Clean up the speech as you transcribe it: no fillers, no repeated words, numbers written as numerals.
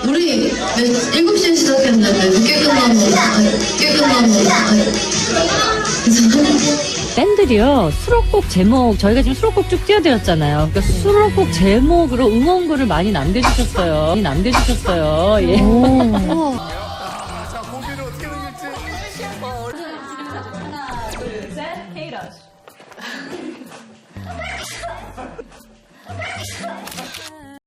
우리 7시에 시작했는데 늦게 끝나면 밴들이요, 수록곡 제목, 저희가 지금 수록곡 쭉 띄워드렸잖아요. 그러니까 수록곡 제목으로 응원글을 많이 남겨주셨어요. 예. 자, 공개는 어떻게 생길지. 하나, 둘, 셋, 케이러쉬.